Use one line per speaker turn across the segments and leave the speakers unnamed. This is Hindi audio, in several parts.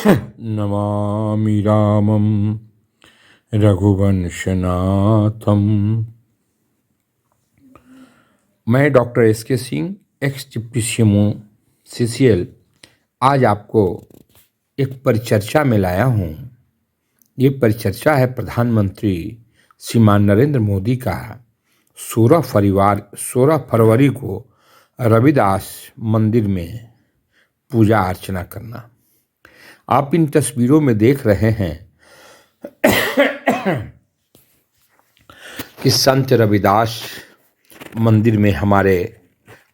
नमामि रामं रघुवंशनाथम। मैं डॉक्टर एस के Singh, x deputy CMO CCL, आज आपको एक परिचर्चा में लाया हूँ। ये परिचर्चा है प्रधानमंत्री श्रीमान नरेंद्र मोदी का 16 फरवरी को रविदास मंदिर में पूजा अर्चना करना। आप इन तस्वीरों में देख रहे हैं कि संत रविदास मंदिर में हमारे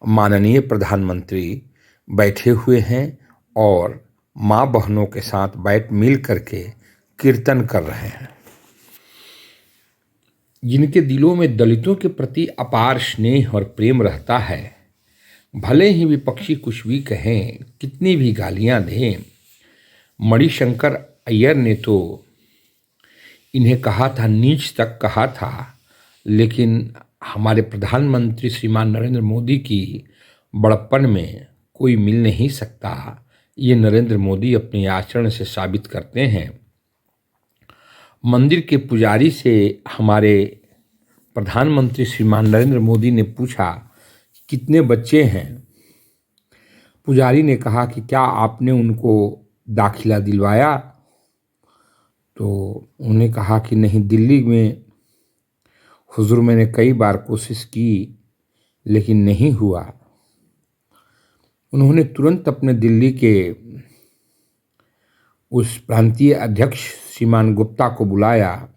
माननीय प्रधानमंत्री बैठे हुए हैं और माँ बहनों के साथ मिल करके कीर्तन कर रहे हैं। जिनके दिलों में दलितों के प्रति अपार स्नेह और प्रेम रहता है, भले ही विपक्षी कुछ भी कहें, कितनी भी गालियां दें। मणिशंकर अय्यर ने तो इन्हें कहा था, नीच तक कहा था, लेकिन हमारे प्रधानमंत्री श्रीमान नरेंद्र मोदी की बड़प्पन में कोई मिल नहीं सकता। ये नरेंद्र मोदी अपने आचरण से साबित करते हैं। मंदिर के पुजारी से हमारे प्रधानमंत्री श्रीमान नरेंद्र मोदी ने पूछा, कितने बच्चे हैं? पुजारी ने कहा कि क्या आपने उनको दाखिला दिलवाया? तो उन्होंने कहा कि नहीं, दिल्ली में हुजूर मैंने कई बार कोशिश की लेकिन नहीं हुआ। उन्होंने तुरंत अपने दिल्ली के उस प्रांतीय अध्यक्ष श्रीमान गुप्ता को बुलाया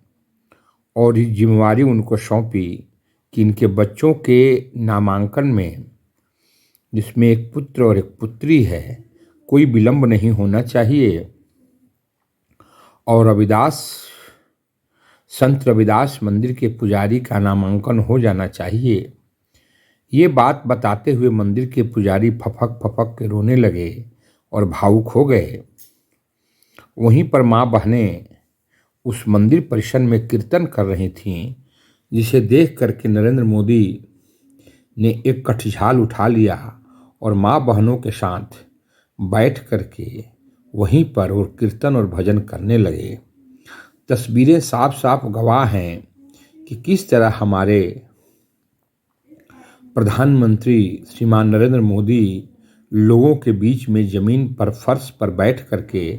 और इस जिम्मेवारी उनको सौंपी कि इनके बच्चों के नामांकन में, जिसमें एक पुत्र और एक पुत्री है, कोई विलंब नहीं होना चाहिए और संत रविदास मंदिर के पुजारी का नामांकन हो जाना चाहिए। ये बात बताते हुए मंदिर के पुजारी फपक फपक के रोने लगे और भावुक हो गए। वहीं पर माँ बहनें उस मंदिर परिसर में कीर्तन कर रही थीं, जिसे देख करके नरेंद्र मोदी ने एक कठिछाल उठा लिया और माँ बहनों के साथ बैठ करके वहीं पर और कीर्तन और भजन करने लगे। तस्वीरें साफ साफ गवाह हैं कि किस तरह हमारे प्रधानमंत्री श्रीमान नरेंद्र मोदी लोगों के बीच में ज़मीन पर फर्श पर बैठ करके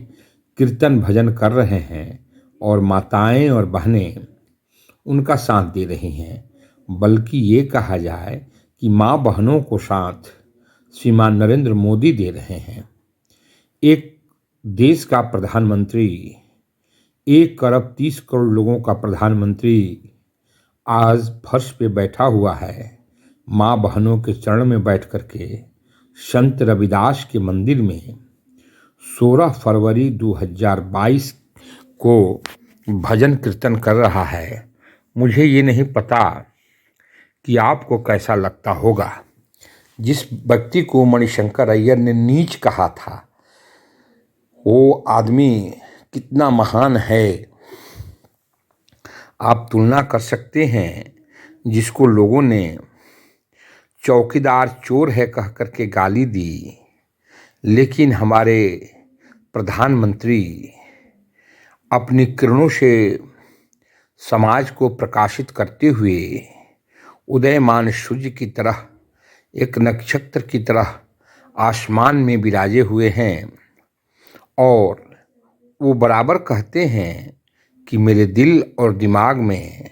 कीर्तन भजन कर रहे हैं और माताएं और बहनें उनका साथ दे रही हैं। बल्कि ये कहा जाए कि माँ बहनों को साथ श्रीमान नरेंद्र मोदी दे रहे हैं। एक देश का प्रधानमंत्री, 1 अरब 30 करोड़ लोगों का प्रधानमंत्री आज फर्श पे बैठा हुआ है, माँ बहनों के चरण में बैठ करके संत रविदास के मंदिर में 16 फरवरी 2022 को भजन कीर्तन कर रहा है। मुझे ये नहीं पता कि आपको कैसा लगता होगा। जिस व्यक्ति को मणिशंकर अय्यर ने नीच कहा था, वो आदमी कितना महान है। आप तुलना कर सकते हैं, जिसको लोगों ने चौकीदार चोर है कह करके गाली दी, लेकिन हमारे प्रधानमंत्री अपनी किरणों से समाज को प्रकाशित करते हुए उदयमान सूर्य की तरह, एक नक्षत्र की तरह आसमान में विराजे हुए हैं और वो बराबर कहते हैं कि मेरे दिल और दिमाग में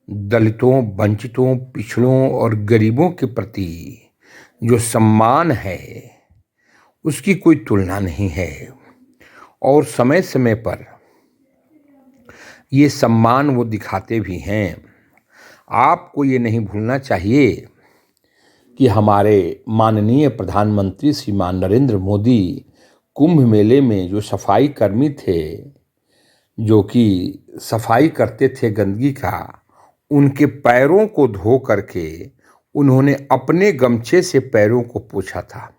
दलितों, वंचितों, पिछड़ों और गरीबों के प्रति जो सम्मान है उसकी कोई तुलना नहीं है और समय समय पर ये सम्मान वो दिखाते भी हैं। आपको ये नहीं भूलना चाहिए कि हमारे माननीय प्रधानमंत्री श्रीमान नरेंद्र मोदी कुंभ मेले में जो सफाई कर्मी थे, जो कि सफाई करते थे गंदगी का, उनके पैरों को धो करके उन्होंने अपने गमछे से पैरों को पोंछा था।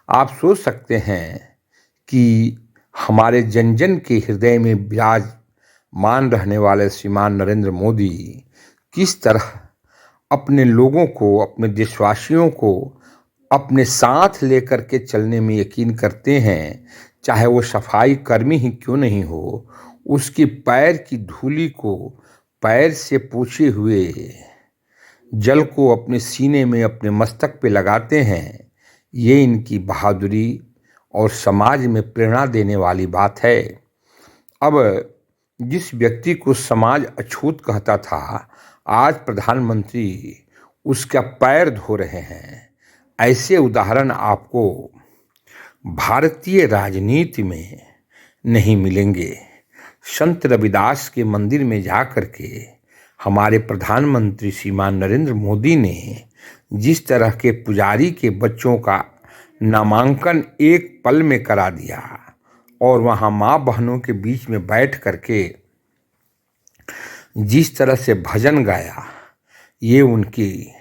आप सोच सकते हैं कि हमारे जन जन के हृदय में विराजमान रहने वाले श्रीमान नरेंद्र मोदी किस तरह अपने लोगों को, अपने देशवासियों को अपने साथ लेकर के चलने में यकीन करते हैं चाहे वो सफाई कर्मी ही क्यों नहीं हो, उसकी पैर की धूलि को पैर से पोंछे हुए जल को अपने सीने में, अपने मस्तक पे लगाते हैं। ये इनकी बहादुरी और समाज में प्रेरणा देने वाली बात है। अब जिस व्यक्ति को समाज अछूत कहता था, आज प्रधानमंत्री उसका पैर धो रहे हैं। ऐसे उदाहरण आपको भारतीय राजनीति में नहीं मिलेंगे। संत रविदास के मंदिर में जाकर के हमारे प्रधानमंत्री श्रीमान नरेंद्र मोदी ने जिस तरह के पुजारी के बच्चों का नामांकन एक पल में करा दिया और वहाँ माँ बहनों के बीच में बैठ करके जिस तरह से भजन गाया, ये उनकी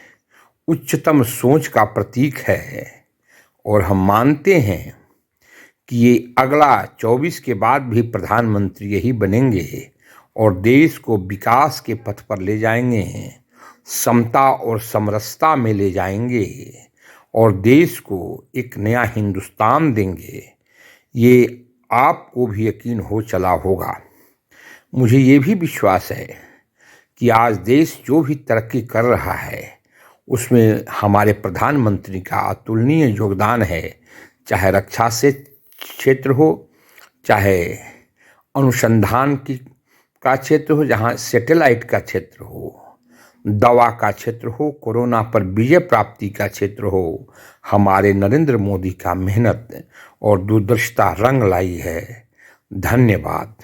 उच्चतम सोच का प्रतीक है। और हम मानते हैं कि ये अगला 24 के बाद भी प्रधानमंत्री यही बनेंगे और देश को विकास के पथ पर ले जाएंगे, समता और समरसता में ले जाएंगे और देश को एक नया हिंदुस्तान देंगे। ये आपको भी यकीन हो चला होगा। मुझे ये भी विश्वास है कि आज देश जो भी तरक्की कर रहा है उसमें हमारे प्रधानमंत्री का अतुलनीय योगदान है। चाहे रक्षा से क्षेत्र हो, चाहे अनुसंधान का क्षेत्र हो, जहाँ सैटेलाइट का क्षेत्र हो, दवा का क्षेत्र हो, कोरोना पर विजय प्राप्ति का क्षेत्र हो, हमारे नरेंद्र मोदी का मेहनत और दूरदर्शिता रंग लाई है। धन्यवाद।